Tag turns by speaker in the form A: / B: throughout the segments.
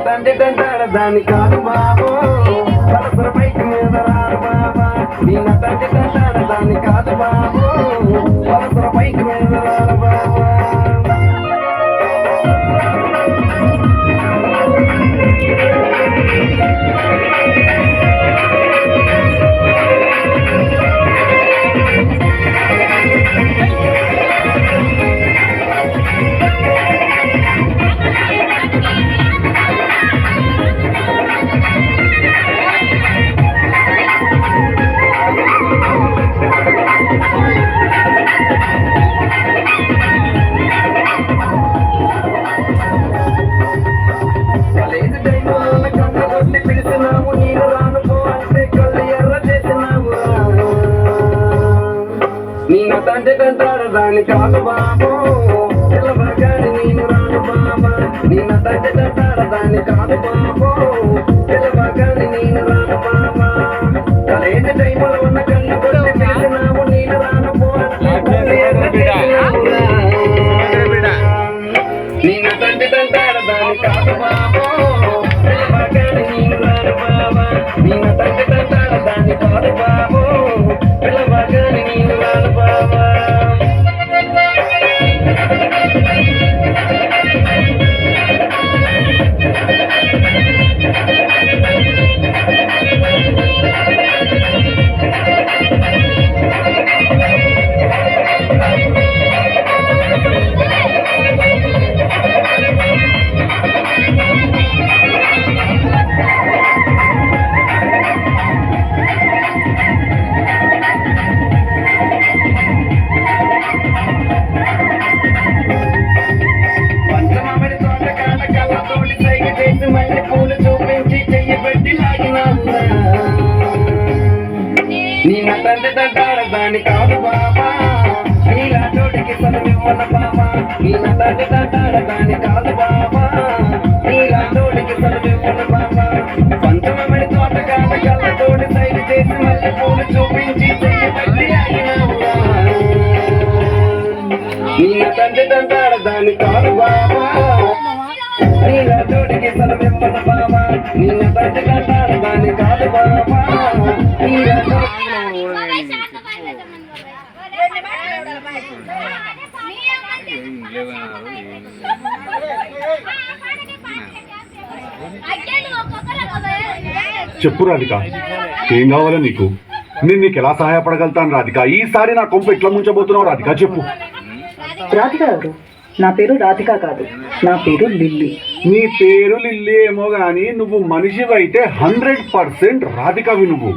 A: తండ్రి తంటాడు దాని కాదు బాబు పలసర బైక్ మీద రాడు బాబా నిన్న తండ్రి తంటాడు దాని కాదు బాబు పలసర బైక్ మీద రాడు బాబా నిన్న తండ్రి కంటాడు దాని కాదు బాబు పిల్లవగాని నేను రాను బాబా నిన్న తండ్రి కంటాడు దాని కాదు బాబు పిల్లవగాని నేను రాను బాబా కాలేజీ టైంలో ఉన్న కన్ను కొట్టి చేసినావు నేను రాను నిన్న తండ్రి కంటాడు దాని కాదు బాబు పిల్లవగాని నేను రాను బాబా నిన్న తండ్రి కంటాడు దాని కాదు బాబు పిల్లవగాని నేను రాను బాబా మళ్ళీ పూలు చూపించి చెయ్యి పెట్టి లాగినావురా నిన్న తండ్రి తంటాడు దాని కాదు బాబా నీలాంటోడికి సలమివ్వన బాబా నిన్న తండ్రి తంటాడు దాని కాదు బాబా నీలాంటోడికి సలమివ్వన బాబా పంచమడి తోటకాడ కళ్ళతోటి సైడ్ చేసి మళ్ళీ పూలు చూపించి చెయ్యి పెట్టి లాగినావురా నిన్న తండ్రి తంటాడు దాని కాదు బాబా నీలా తోటికి సలమివ్వన బాబా నిన్న తండ్రి కంటాడు దాని కాదు బాబా నీలా
B: చెప్పు రాధిక, ఏం కావాలా నీకు? నేను నీకు ఎలా సహాయపడగలుగుతాను రాధిక? ఈసారి నా కొంప ఎట్లా ముంచబోతున్నావు రాధిక? చెప్పు.
C: రాధిక ఎవరు? నా పేరు రాధిక కాదు, నా పేరు లిల్లీ.
B: నీ పేరు లిల్లీ ఏమో గాని నువ్వు మనిషివైతే 100% రాధికవి. నువ్వు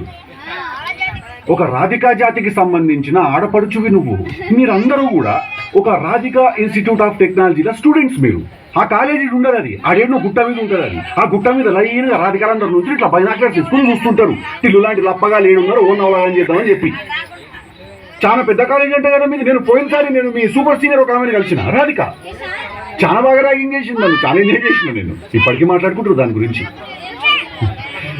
B: ఒక రాధికా జాతికి సంబంధించిన ఆడపడుచువి. నువ్వు మీరందరూ కూడా ఒక రాధికా ఇన్స్టిట్యూట్ ఆఫ్ టెక్నాలజీలో స్టూడెంట్స్. మీరు ఆ కాలేజీ ఉండదు, అది ఆడేనో గుట్ట మీద ఉంటుంది. అది ఆ గుట్ట మీద లైన్గా రాధికాలందరి నుంచి ఇట్లా బైనాక్యులర్స్ తీసుకుని చూస్తుంటారు. ఇల్లు లాంటి లప్పగా లేడున్నారు, ఓన్ అవలాగని చేద్దామని చెప్పి. చాలా పెద్ద కాలేజీ అంటే కదా మీది. నేను పోయినసారి నేను మీ సూపర్ సీనియర్ ఒక ఆమెను కలిసిన రాధిక. చాలా బాగా ర్యాగింగ్ చేసింది, నన్ను చాలా ఎంజాయ్ చేసిన. నేను ఇప్పటికీ మాట్లాడుకుంటారు దాని గురించి.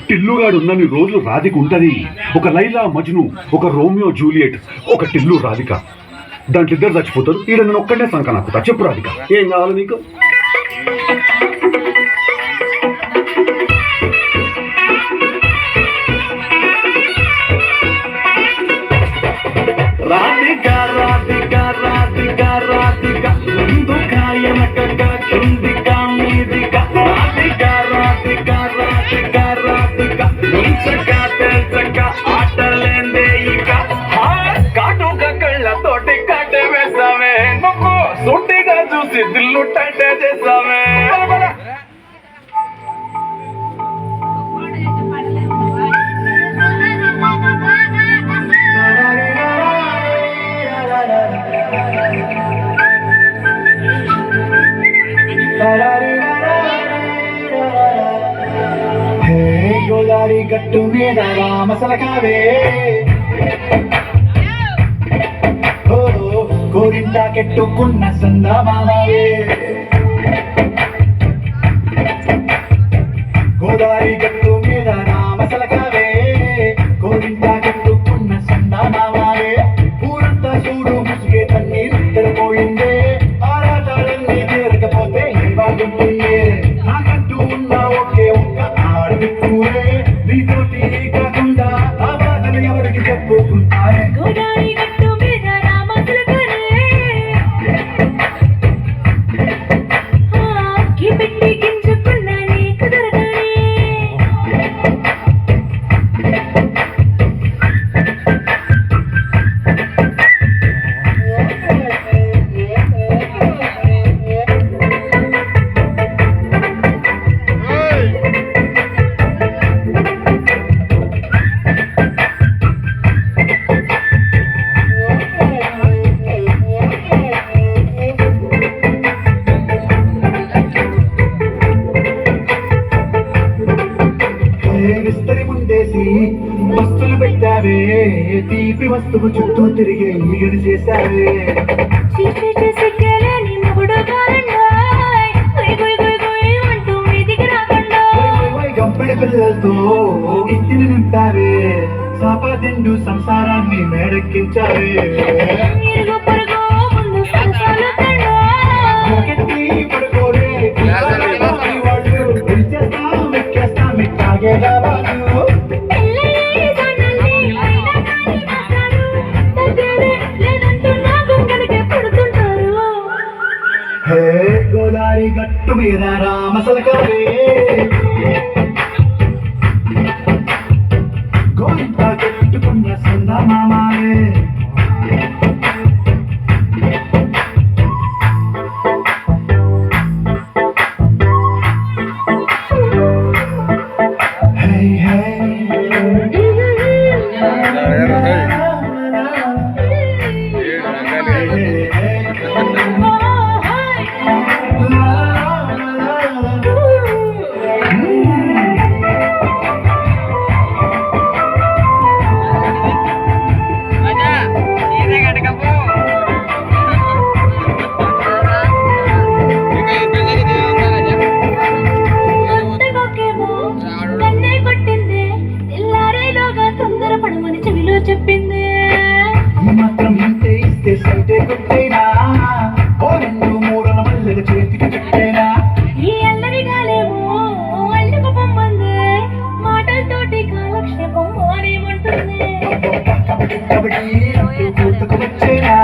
B: టిల్లుగాడు ఉన్నన్ని రోజులు రాధిక ఉంటుంది. ఒక లైలా మజ్ను, ఒక రోమియో జూలియట్, ఒక టిల్లు రాధిక. దాంట్లో ఇద్దరు చచ్చిపోతారు. ఈడ నేను ఒక్కడే సంక నాకు. చెప్పు రాధిక, ఏం కావాలి నీకు?
A: రాధిక రాధిక రాధిక రాధిక ముందుకాయనక కిందిక మీదిక రాధిక రాధిక రాధిక రాధిక ముంచక తెల్చక ఆటలేందే ఇక కాటుక కళ్ళతోటి కట్టే వేసావే నువ్వు సుట్టిగా చూసి దిల్లు టంటే చేసావే. గోదారి గట్టు మీద రామసలకావే గోరింట కెట్టుకున్న సందమావే గోదారి గట్టు మీద రామసలకావే గోరింట కెట్టుకున్న సందమావే ఊరంతా చూడు ముసుగే తన్నీరు తెరపోయిందే ఆరాటాలన్నీ తీరకపోతే ఏం బాగుంటుంది నాకంటూ ఉన్న
B: విస్తరి ముందేసి వస్తువులు పెట్టావే తీపి వస్తువు చుట్టూ తిరిగే ఈగలు చేశావే గంపెడి పిల్లలతో ఇంటిని నింపావే సాపాదిండు సంసారాన్ని మేడెక్కించావే పడుకోరే వాళ్ళు ఎక్కేస్తాం ఎక్కాగే కావాలి హే గోదారి గట్టు మీద రామసలకావే గోంత కట్టుకున్న సొంత మామావే హే హే
C: చెప్పింది
B: మాత్రం ఇంతే ఇస్తే సంటే కొట్టేనా ఓ రెండు మూడల మల్లెల చేతికి చుట్టేనా
C: ఈ అల్లరి గాలేమో అల్లుకు పొమ్మంది మాటలతోటి కాలక్షేపం మానేమంటుంది
B: కబడ్డీ పూర్తకు వచ్చేనా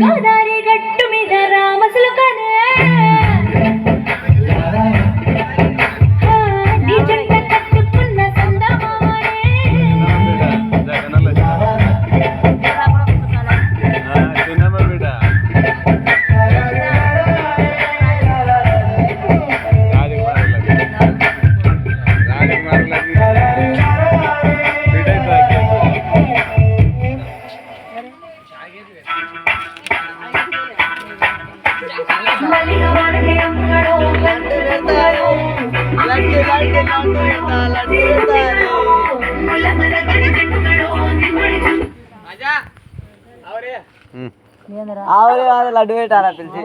C: గోదారి గట్టు మీద రామసులు కనే నీ జంట కట్టుకున్న సందమానే
A: లడ్డు పెట్టారా పిలిచి